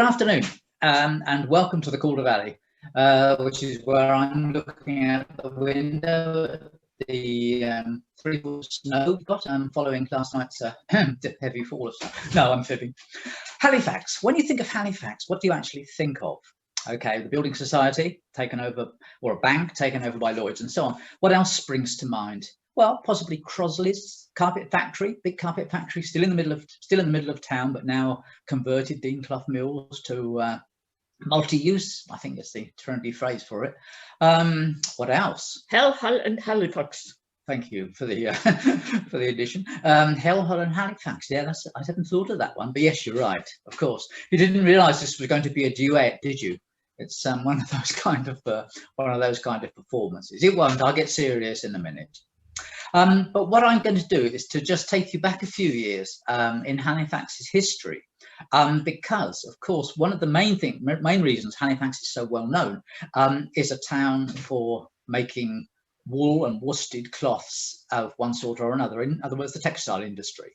afternoon, and welcome to the Calder Valley, which is where I'm looking out the window at the 3 foot snow we've got following last night's heavy fall of snow. No, I'm fibbing. Halifax. When you think of Halifax, what do you actually think of? Okay, the building society taken over, or a bank taken over by Lloyds, and so on. What else springs to mind? Well, possibly Crosley's carpet factory, big carpet factory, still in the middle of town, but now converted Dean Clough Mills to multi-use. I think that's the trendy phrase for it. What else? Hull and Halifax. Thank you for the for the addition. Hull and Halifax. Yeah, I hadn't thought of that one, but yes, you're right. Of course, you didn't realise this was going to be a duet, did you? It's one of those kind of performances. It won't. I'll get serious in a minute. But what I'm going to do is to just take you back a few years in Halifax's history, because, of course, one of the main reasons Halifax is so well known is a town for making wool and worsted cloths of one sort or another. In other words, the textile industry.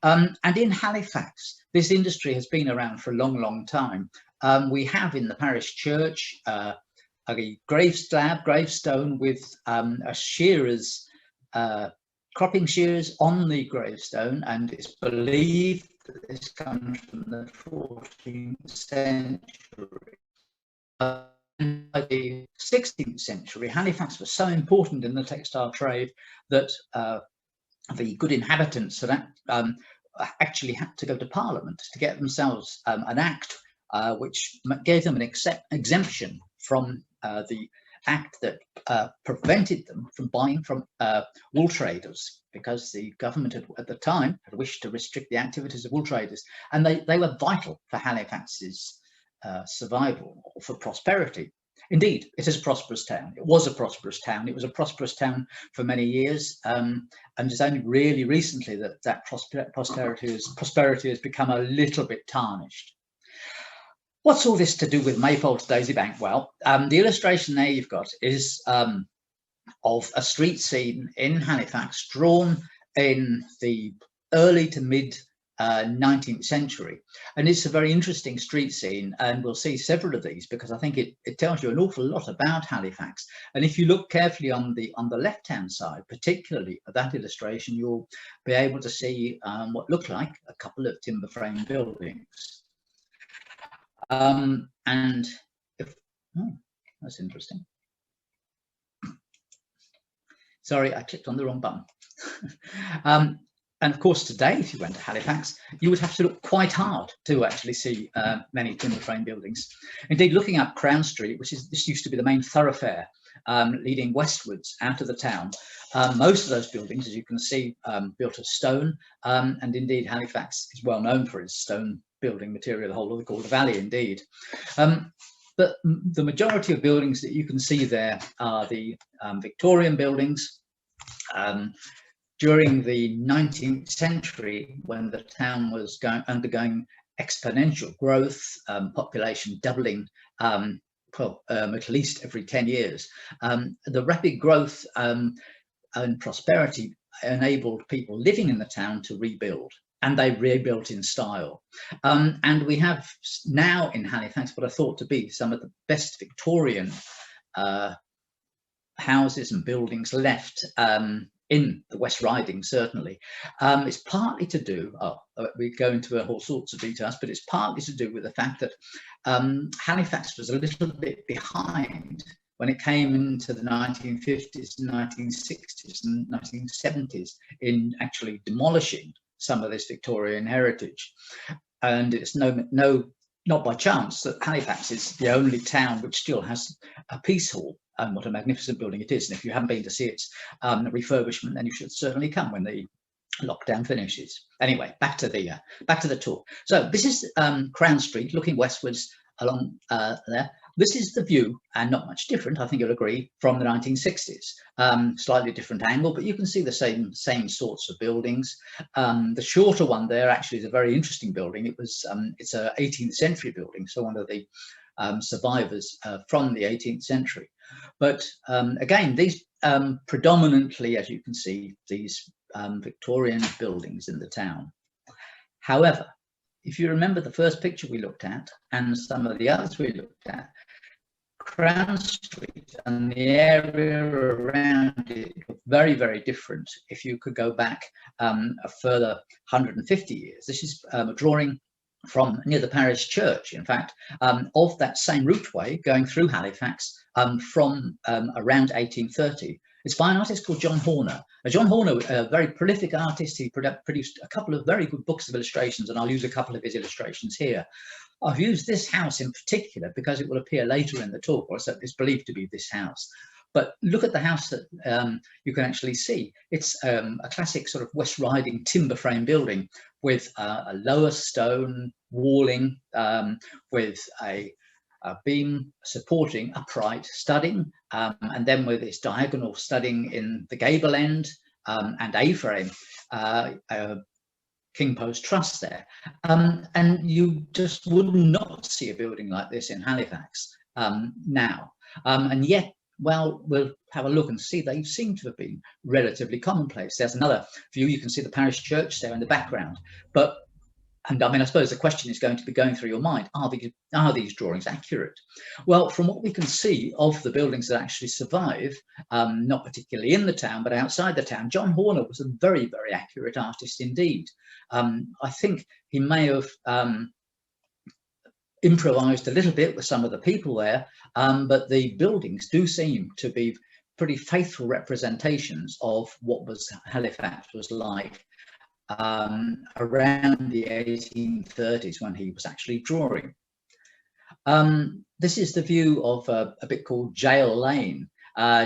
And in Halifax, this industry has been around for a long, long time. We have in the parish church a gravestone with a shearer's cropping shears on the gravestone, and it's believed that this comes from the 14th century. By the 16th century, Halifax was so important in the textile trade that the good inhabitants had actually had to go to Parliament to get themselves an act which gave them an exemption from the act that prevented them from buying from wool traders, because the government at the time had wished to restrict the activities of wool traders, and they were vital for Halifax's survival or for prosperity. Indeed, it is a prosperous town. It was a prosperous town. It was a prosperous town for many years, and it's only really recently that prosperity has become a little bit tarnished. What's all this to do with Maypole to Daisy Bank? Well, the illustration there you've got is of a street scene in Halifax drawn in the early to mid 19th century. And it's a very interesting street scene, and we'll see several of these because I think it tells you an awful lot about Halifax. And if you look carefully on the left-hand side, particularly at that illustration, you'll be able to see what look like a couple of timber frame buildings. And if, oh, that's interesting. Sorry, I clicked on the wrong button. And of course, today, if you went to Halifax, you would have to look quite hard to actually see many timber frame buildings. Indeed, looking up Crown Street, this used to be the main thoroughfare leading westwards out of the town. Most of those buildings, as you can see, built of stone, and indeed Halifax is well known for its stone building material, the whole of the Calder Valley, indeed. But the majority of buildings that you can see there are the Victorian buildings. During the 19th century, when the town was undergoing exponential growth, population doubling at least every 10 years, the rapid growth and prosperity enabled people living in the town to rebuild, and they rebuilt in style. And we have now in Halifax what I thought to be some of the best Victorian houses and buildings left in the West Riding, certainly. It's partly to do, we go into all sorts of details, but it's partly to do with the fact that Halifax was a little bit behind when it came into the 1950s, 1960s and 1970s in actually demolishing some of this Victorian heritage. And it's not by chance that Halifax is the only town which still has a peace hall. And what a magnificent building it is. And if you haven't been to see its refurbishment, then you should certainly come when the lockdown finishes. Anyway, back to the tour. So this is Crown Street, looking westwards along there. This is the view, and not much different, I think you'll agree, from the 1960s. Slightly different angle, but you can see the same sorts of buildings. The shorter one there actually is a very interesting building. It's an 18th century building, so one of the survivors from the 18th century. But again, these predominantly, as you can see, these Victorian buildings in the town. However, if you remember the first picture we looked at and some of the others we looked at, Crown Street and the area around it looked very, very different if you could go back a further 150 years. This is a drawing from near the parish church, in fact, of that same routeway going through Halifax from around 1830. It's by an artist called John Horner. John Horner, a very prolific artist, he produced a couple of very good books of illustrations, and I'll use a couple of his illustrations here. I've used this house in particular because it will appear later in the talk, or so it's believed to be this house. But look at the house that you can actually see. It's a classic sort of West Riding timber frame building with a lower stone walling with a beam supporting upright studding, and then with its diagonal studding in the gable end and A-frame king post truss there. And you just would not see a building like this in Halifax now. And yet, well, we'll have a look and see they seem to have been relatively commonplace. There's another view. You can see the parish church there in the background. But, and I mean, I suppose the question is going to be going through your mind, are these drawings accurate? Well, from what we can see of the buildings that actually survive, not particularly in the town, but outside the town, John Horner was a very, very accurate artist indeed. I think he may have improvised a little bit with some of the people there, but the buildings do seem to be pretty faithful representations of what Halifax was like around the 1830s when he was actually drawing. This is the view of a bit called Jail Lane.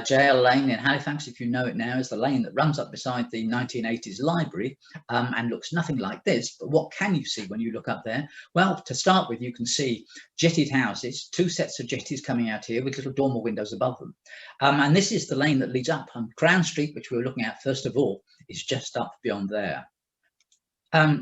Jail Lane in Halifax, if you know it now, is the lane that runs up beside the 1980s library and looks nothing like this. But what can you see when you look up there? Well, to start with, you can see jettied houses, two sets of jetties coming out here with little dormer windows above them. And this is the lane that leads up. Crown Street, which we were looking at first of all, is just up beyond there.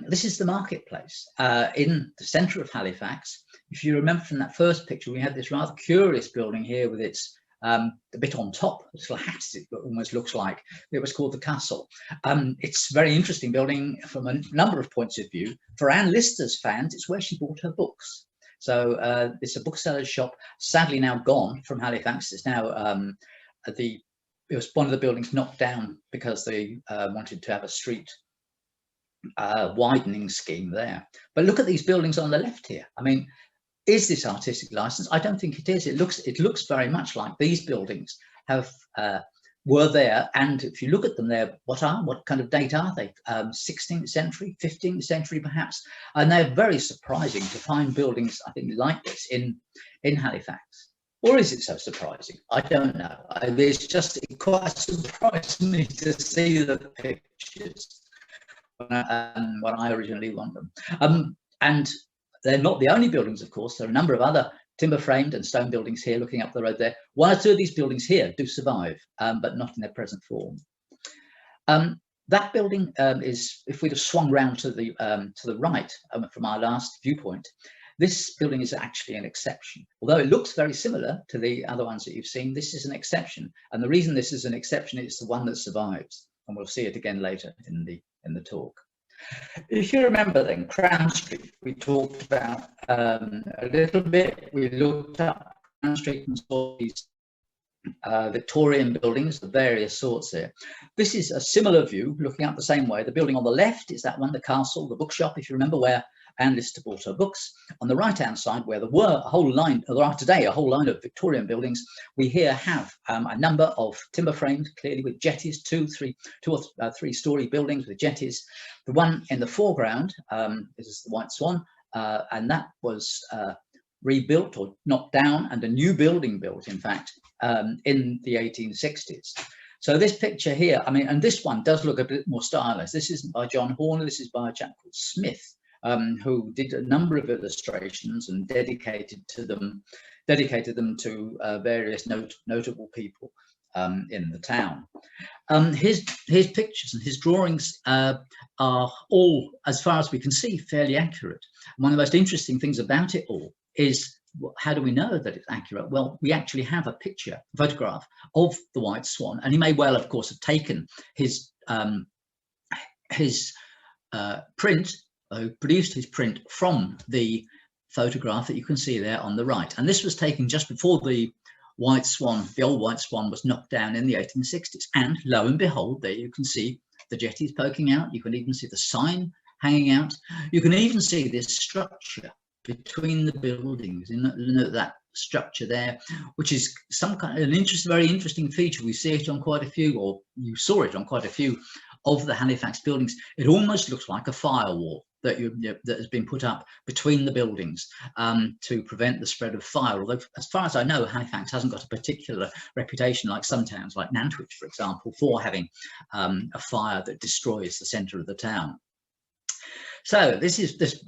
This is the marketplace in the centre of Halifax. If you remember from that first picture, we had this rather curious building here with its a bit on top, a little hat it almost looks like. It was called the Castle. It's a very interesting building from a number of points of view. For Anne Lister's fans, it's where she bought her books. So it's a bookseller's shop, sadly now gone from Halifax. It's now it was one of the buildings knocked down because they wanted to have a street widening scheme there. But look at these buildings on the left here. I mean, is this artistic license? I don't think it is. It looks very much like these buildings were there, and if you look at them there, what kind of date are they? 16th century, 15th century perhaps, and they're very surprising to find buildings I think like this in Halifax. Or is it so surprising? I don't know. It's just quite surprising me to see the pictures when I originally want them. And they're not the only buildings, of course. There are a number of other timber framed and stone buildings here looking up the road there. One or two of these buildings here do survive, but not in their present form. That building is, if we'd have swung round to the right from our last viewpoint, this building is actually an exception. Although it looks very similar to the other ones that you've seen, this is an exception. And the reason this is an exception is the one that survives. And we'll see it again later in the talk. If you remember then, Crown Street, we talked about a little bit. We looked up Crown Street and saw these Victorian buildings of various sorts there. This is a similar view, looking up the same way. The building on the left is that one, the castle, the bookshop, if you remember, where Anne Lister bought her books. On the right-hand side, where there were a whole line, there are today a whole line of Victorian buildings, we here have a number of timber framed, clearly with jetties, two or three-story buildings with jetties. The one in the foreground is the White Swan, and that was rebuilt or knocked down, and a new building built, in fact, in the 1860s. So this picture here, I mean, and this one does look a bit more stylized. This isn't by John Horner, this is by a chap called Smith, who did a number of illustrations and dedicated them to various notable people in the town. His pictures and his drawings are all, as far as we can see, fairly accurate. One of the most interesting things about it all is, how do we know that it's accurate? Well, we actually have a photograph of the White Swan, and he may well, of course, have taken his print produced his print from the photograph that you can see there on the right. And this was taken just before the White Swan, the old White Swan, was knocked down in the 1860s. And lo and behold, there you can see the jetties poking out. You can even see the sign hanging out. You can even see this structure between the buildings, in that structure there, which is some kind of an very interesting feature. We see it on quite a few, or you saw it on quite a few of the Halifax buildings. It almost looks like a firewall that has been put up between the buildings to prevent the spread of fire. Although, as far as I know, Halifax hasn't got a particular reputation like some towns, like Nantwich, for example, for having a fire that destroys the centre of the town. So this is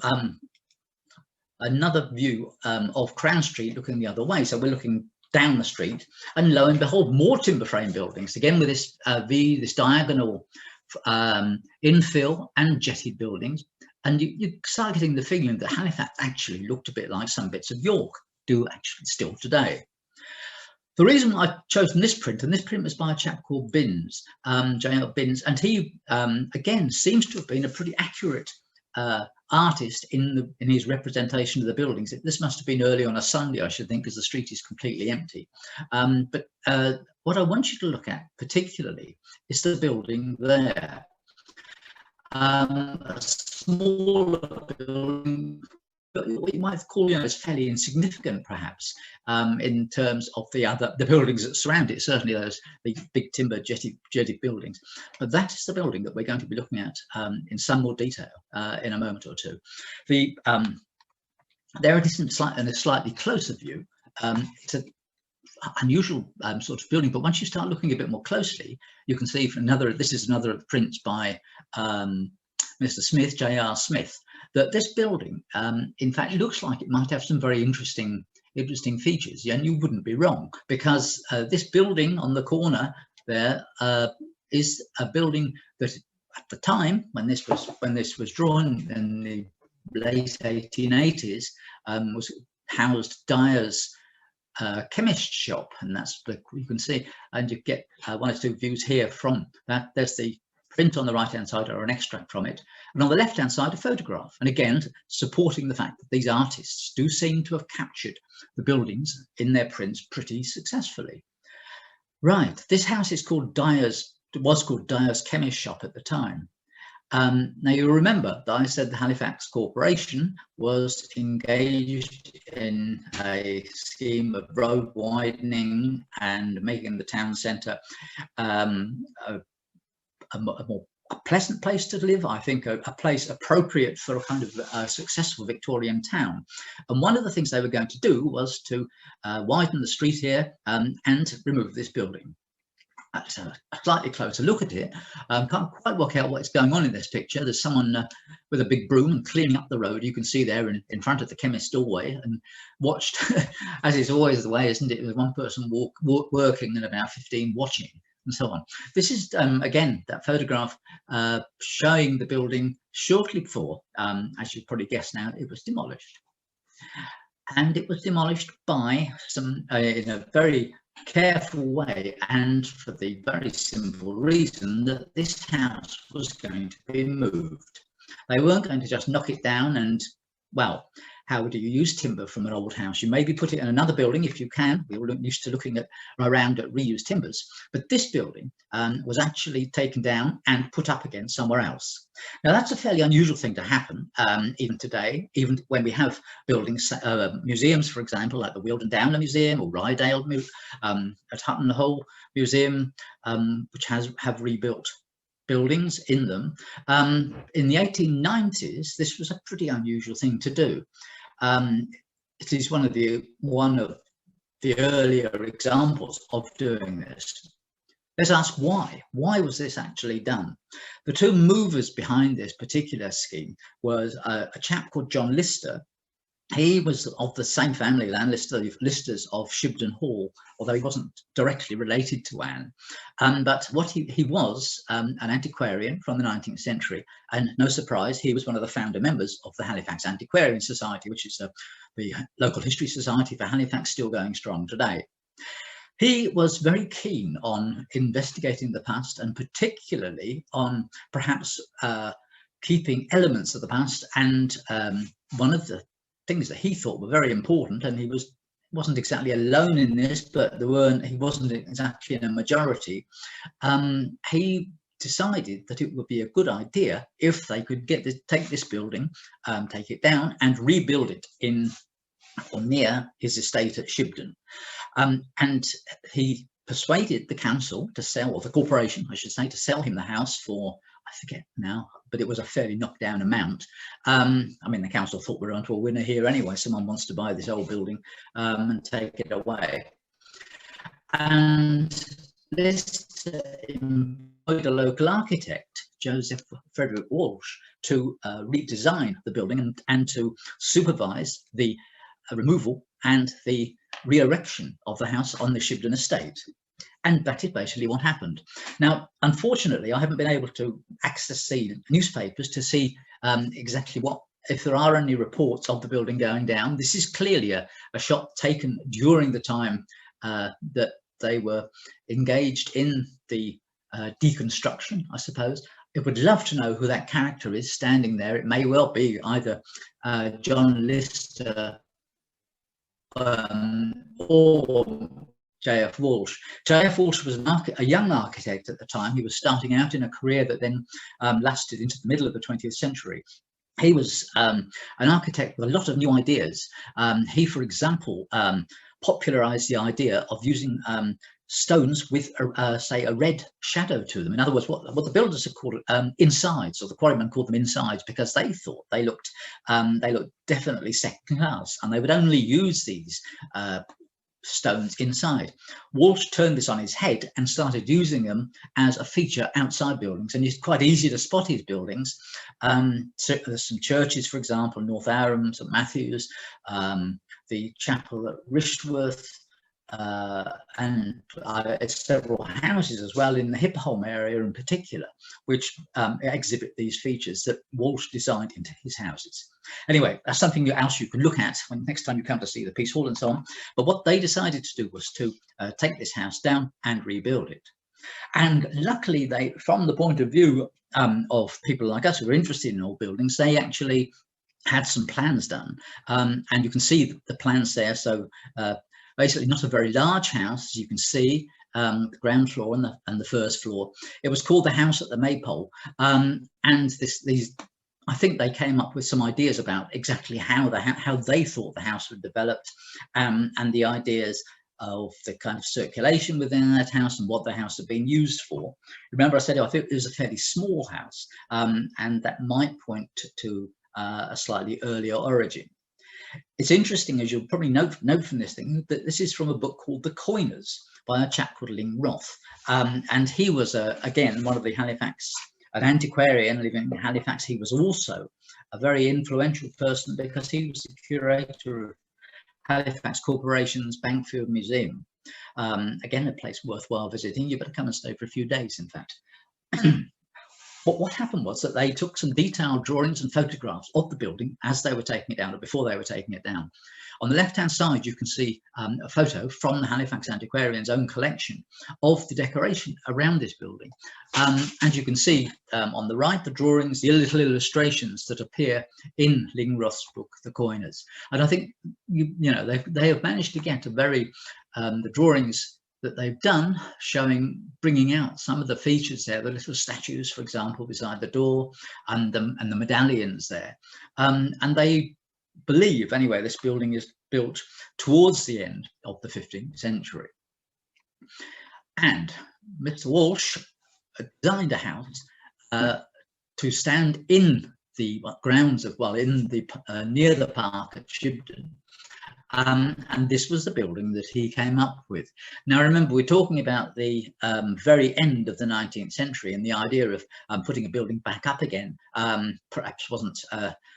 another view of Crown Street looking the other way. So we're looking down the street, and lo and behold, more timber frame buildings, again with this this diagonal infill and jetted buildings. And you start getting the feeling that Halifax actually looked a bit like some bits of York do actually still today. The reason I've chosen this print, and this print was by a chap called Binns, J.L. Binns, and he again seems to have been a pretty accurate artist in his representation of the buildings. This must have been early on a Sunday, I should think, because the street is completely empty. But what I want you to look at particularly is the building there. A smaller building, what you might call, as fairly insignificant, perhaps, in terms of the buildings that surround it. Certainly those big timber jetted buildings. But that is the building that we're going to be looking at in some more detail in a moment or two. There it is in a slightly closer view. It's an unusual sort of building, but once you start looking a bit more closely, you can see this is another of the prints by Mr. Smith, J.R. Smith, that this building, in fact, looks like it might have some very interesting features. And you wouldn't be wrong, because this building on the corner there is a building that, at the time when this was drawn in the late 1880s, was housed Dyer's chemist shop, and that's you can see, and you get one or two views here from that. There's the print on the right hand side, or an extract from it, and on the left hand side a photograph, and again supporting the fact that these artists do seem to have captured the buildings in their prints pretty successfully. Right, this house is called was called Dyer's chemist shop at the time. Now you remember that I said the Halifax Corporation was engaged in a scheme of road widening and making the town centre a more pleasant place to live. I think a place appropriate for a kind of a successful Victorian town. And one of the things they were going to do was to widen the street here and remove this building. That's a slightly closer look at it. Can't quite work out what's going on in this picture. There's someone with a big broom cleaning up the road. You can see there in front of the chemist's doorway, and watched, as is always the way, isn't it? There's one person working and about 15 watching, and so on. This is, again, that photograph showing the building shortly before, as you've probably guessed now, it was demolished. And it was demolished by some, in a very careful way, and for the very simple reason that this house was going to be moved. They weren't going to just knock it down and, well, how do you use timber from an old house? You maybe put it in another building if you can. We were used to looking around at reused timbers, but this building was actually taken down and put up again somewhere else. Now that's a fairly unusual thing to happen even today, even when we have buildings, museums, for example, like the Wealdon Downer Museum or Rydale at Hutton Hole Museum, which have rebuilt buildings in them. In the 1890s, this was a pretty unusual thing to do. It is one of the earlier examples of doing this. Let's ask why. Why was this actually done? The two movers behind this particular scheme was a chap called John Lister. He was of the same family, the Listers of Shibden Hall, although he wasn't directly related to Anne. But what he was an antiquarian from the 19th century, and no surprise, he was one of the founder members of the Halifax Antiquarian Society, which is the local history society for Halifax, still going strong today. He was very keen on investigating the past, and particularly on perhaps keeping elements of the past, and one of the things that he thought were very important, and he wasn't exactly alone in this, but he wasn't exactly in a majority. He decided that it would be a good idea if they could take this building, take it down and rebuild it in or near his estate at Shibden. And he persuaded the council to sell, or the corporation, I should say, to sell him the house for, I forget now, but it was a fairly knocked down amount. I mean, the council thought we're onto a winner here anyway. Someone wants to buy this old building and take it away. And this employed a local architect, Joseph Frederick Walsh, to redesign the building and to supervise the removal and the re-erection of the house on the Shibden estate. And that is basically what happened. Now, unfortunately, I haven't been able to access the newspapers to see exactly if there are any reports of the building going down. This is clearly a shot taken during the time that they were engaged in the deconstruction, I suppose. I would love to know who that character is standing there. It may well be either John Lister or J.F. Walsh. J.F. Walsh was a young architect at the time. He was starting out in a career that then lasted into the middle of the 20th century. He was an architect with a lot of new ideas. He, for example, popularized the idea of using stones with, say, a red shadow to them. In other words, what the builders have called insides, or the quarrymen called them insides, because they thought they looked definitely second class, and they would only use these stones inside. Walsh turned this on his head and started using them as a feature outside buildings, and it's quite easy to spot his buildings. So there's some churches, for example, North Aram, St Matthews, the chapel at Rishworth, and several houses as well in the Hipholm area in particular, which exhibit these features that Walsh designed into his houses. Anyway, that's something else you can look at when next time you come to see the Peace Hall and so on. But what they decided to do was to take this house down and rebuild it. And luckily, from the point of view of people like us who are interested in old buildings, they actually had some plans done, and you can see the plans there. So basically not a very large house, as you can see, the ground floor and the first floor. It was called the House at the Maypole, and I think they came up with some ideas about exactly how they thought the house would develop, and the ideas of the kind of circulation within that house and what the house had been used for. Remember, I said I think it was a fairly small house, and that might point to a slightly earlier origin. It's interesting, as you'll probably note from this thing, that this is from a book called The Coiners by a chap called Ling Roth. And he was, again, one of the Halifax, an antiquarian living in Halifax. He was also a very influential person because he was the curator of Halifax Corporation's Bankfield Museum. Again, a place worthwhile visiting. You better come and stay for a few days, in fact. But what happened was that they took some detailed drawings and photographs of the building as they were taking it down, or before they were taking it down. On the left-hand side, you can see a photo from the Halifax Antiquarian's own collection of the decoration around this building. And you can see on the right, the drawings, the little illustrations that appear in Ling Roth's book, The Coiners. And I think, they have managed to get the drawings that they've done, bringing out some of the features there, the little statues, for example, beside the door, and the medallions there. And they believe, anyway, this building is built towards the end of the 15th century. And Mr. Walsh designed a house to stand in the grounds of, near the park at Shibden. And this was the building that he came up with. Now, remember, we're talking about the very end of the 19th century, and the idea of putting a building back up again perhaps wasn't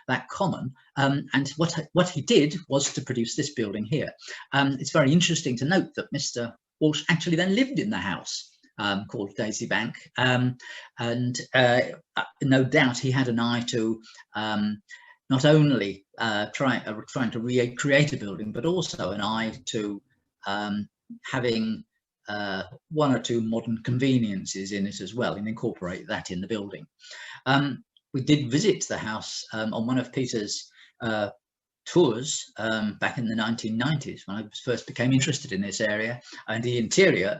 that common. And what he did was to produce this building here. It's very interesting to note that Mr. Walsh actually then lived in the house called Daisy Bank, and no doubt he had an eye to not only trying to recreate a building, but also an eye to having one or two modern conveniences in it as well, and incorporate that in the building. we did visit the house on one of Peter's tours back in the 1990s when I first became interested in this area, and the interior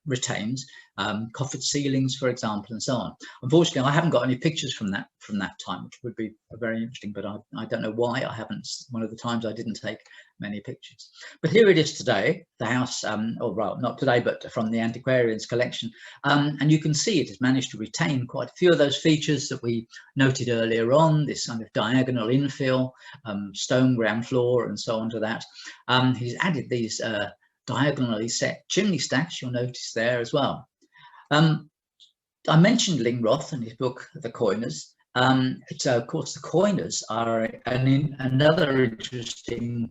retains coffered ceilings, for example, and so on. Unfortunately, I haven't got any pictures from that time, which would be very interesting, but I don't know why I haven't. One of the times I didn't take many pictures. But here it is today, the house, or well, not today, but from the antiquarian's collection, and you can see it has managed to retain quite a few of those features that we noted earlier on, this kind of diagonal infill, stone ground floor, and so on to that. He's added these diagonally set chimney stacks, you'll notice there as well. I mentioned Lingroth in his book, The Coiners. So, of course, the coiners are another interesting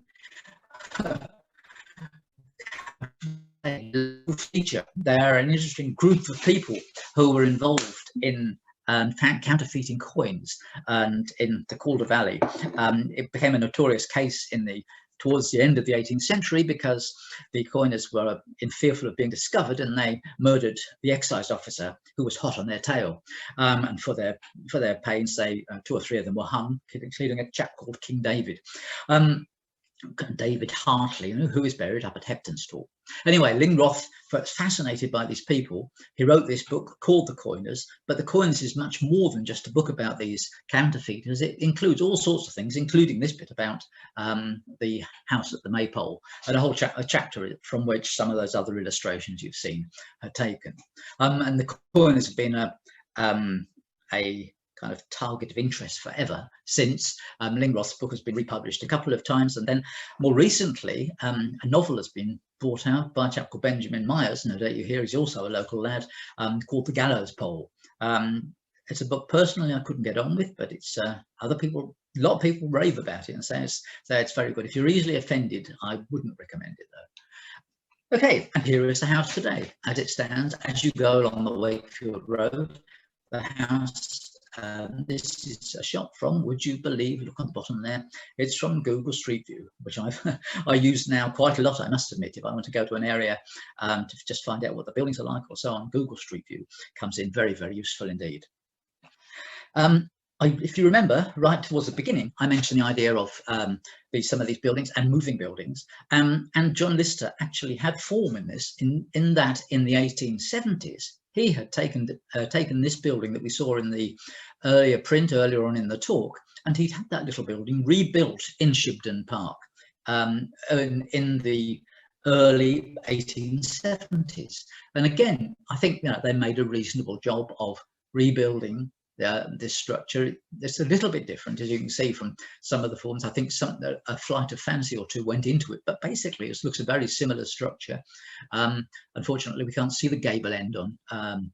feature. They're an interesting group of people who were involved in counterfeiting coins, and in the Calder Valley. It became a notorious case towards the end of the 18th century because the coiners were fearful of being discovered, and they murdered the excise officer who was hot on their tail. And for their pains, two or three of them were hung, including a chap called King David. David Hartley, who is buried up at Heptonstall. Anyway, Lingroth was fascinated by these people. He wrote this book called The Coiners, but The Coiners is much more than just a book about these counterfeiters. It includes all sorts of things, including this bit about the house at the Maypole, and a whole chapter from which some of those other illustrations you've seen are taken. And The Coiners have been a kind of target of interest forever since. Lingroth's book has been republished a couple of times, and then more recently a novel has been brought out by a chap called Benjamin Myers, no doubt you hear he's also a local lad, called The Gallows Pole. It's a book personally I couldn't get on with, but it's a lot of people rave about it and say it's very good. If you're easily offended, I wouldn't recommend it though. Okay, and here is the house today as it stands as you go along the Wakefield Road. The house, this is a shot from, would you believe, look on the bottom there, it's from Google Street View, which I use now quite a lot, I must admit. If I want to go to an area to just find out what the buildings are like or so on, Google Street View comes in very, very useful indeed. If you remember, right towards the beginning, I mentioned the idea of some of these buildings and moving buildings, and John Lister actually had form in this, in that in the 1870s, he had taken this building that we saw in the earlier on in the talk, and he'd had that little building rebuilt in Shibden Park in the early 1870s. And again, I think they made a reasonable job of rebuilding this structure. It's a little bit different, as you can see from some of the forms. I think a flight of fancy or two went into it, but basically it looks a very similar structure. Unfortunately, we can't see the gable end on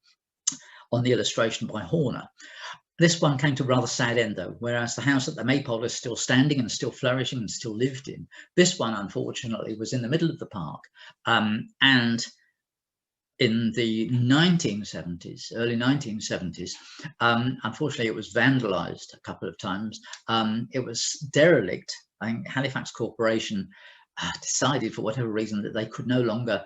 the illustration by Horner. This one came to a rather sad end though, whereas the house at the Maypole is still standing and still flourishing and still lived in. This one, unfortunately, was in the middle of the park, and in the 1970s, early 1970s, unfortunately, it was vandalized a couple of times. It was derelict. I think Halifax Corporation decided, for whatever reason, that they could no longer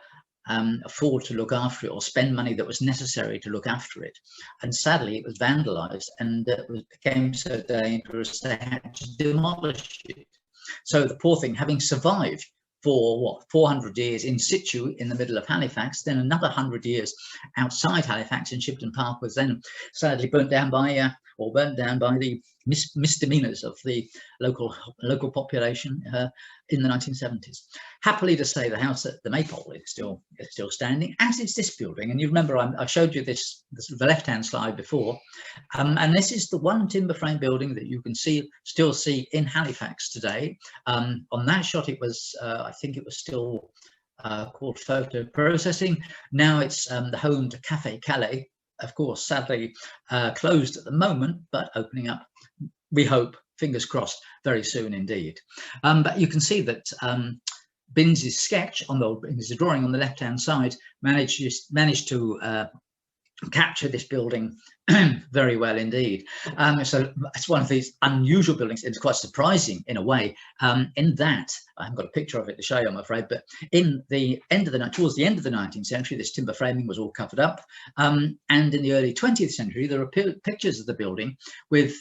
afford to look after it or spend money that was necessary to look after it. And sadly, it was vandalized, and it became so dangerous they had to demolish it. So the poor thing, having survived for 400 years in situ in the middle of Halifax, then another 100 years outside Halifax in Shibden Park, was then sadly burnt down by the misdemeanors of the local population in the 1970s. Happily to say, the house at the Maypole is still standing, as is this building. And you remember I showed you the left-hand slide before, and this is the one timber frame building that you can still see in Halifax today. On that shot, it was I think it was still called photo processing. Now it's the home to Café Calais, of course, sadly closed at the moment, but opening up, we hope, fingers crossed, very soon indeed. But you can see that Binns' sketch, his drawing on the left-hand side, managed to capture this building very well indeed. So it's one of these unusual buildings. It's quite surprising in a way, in that I haven't got a picture of it to show you, I'm afraid, but towards the end of the 19th century, this timber framing was all covered up, and in the early 20th century there are pictures of the building with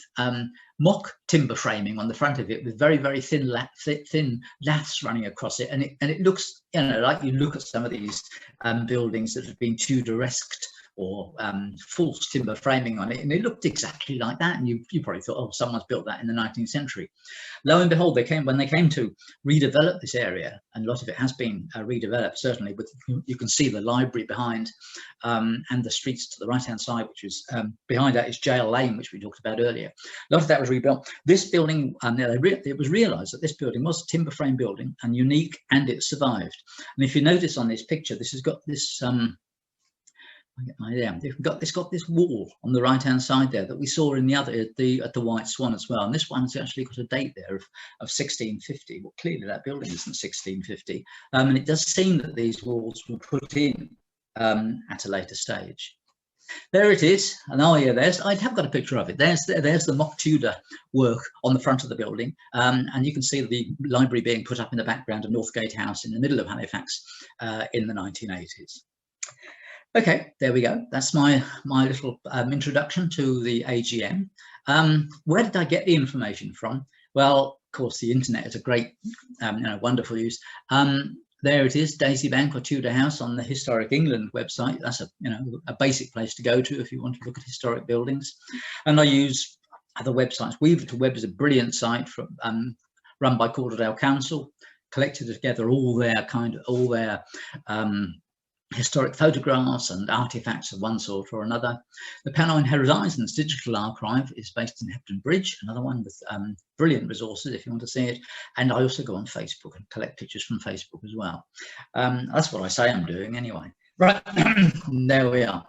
mock timber framing on the front of it, with very, very thin laths running across it, and it looks, you know, like you look at some of these buildings that have been Tudoresque or false timber framing on it, and it looked exactly like that, and you probably thought, oh, someone's built that in the 19th century. Lo and behold, when they came to redevelop this area, and a lot of it has been redeveloped, certainly, but you can see the library behind, and the streets to the right hand side, which is behind that is Jail Lane, which we talked about earlier. A lot of that was rebuilt. This building, it was realized that this building was a timber frame building and unique, and it survived. And if you notice on this picture, this has got this it's got this wall on the right hand side there that we saw in the other at the White Swan as well, and this one's actually got a date there of 1650. Well, clearly that building isn't 1650, and it does seem that these walls were put in at a later stage. There it is, and oh yeah, I have got a picture of it. There's the mock Tudor work on the front of the building, and you can see the library being put up in the background of Northgate House in the middle of Halifax in the 1980s. Okay, there we go. That's my little introduction to the AGM. Where did I get the information from? Well, of course, the internet is a great, wonderful use. There it is, Daisy Bank or Tudor House on the Historic England website. That's a basic place to go to if you want to look at historic buildings. And I use other websites. Weaver to Web is a brilliant site from run by Calderdale Council, collected together all their historic photographs and artifacts of one sort or another. The Pennine Horizons Digital Archive is based in Hebden Bridge, another one with brilliant resources if you want to see it. And I also go on Facebook and collect pictures from Facebook as well. That's what I say I'm doing anyway. Right, there we are.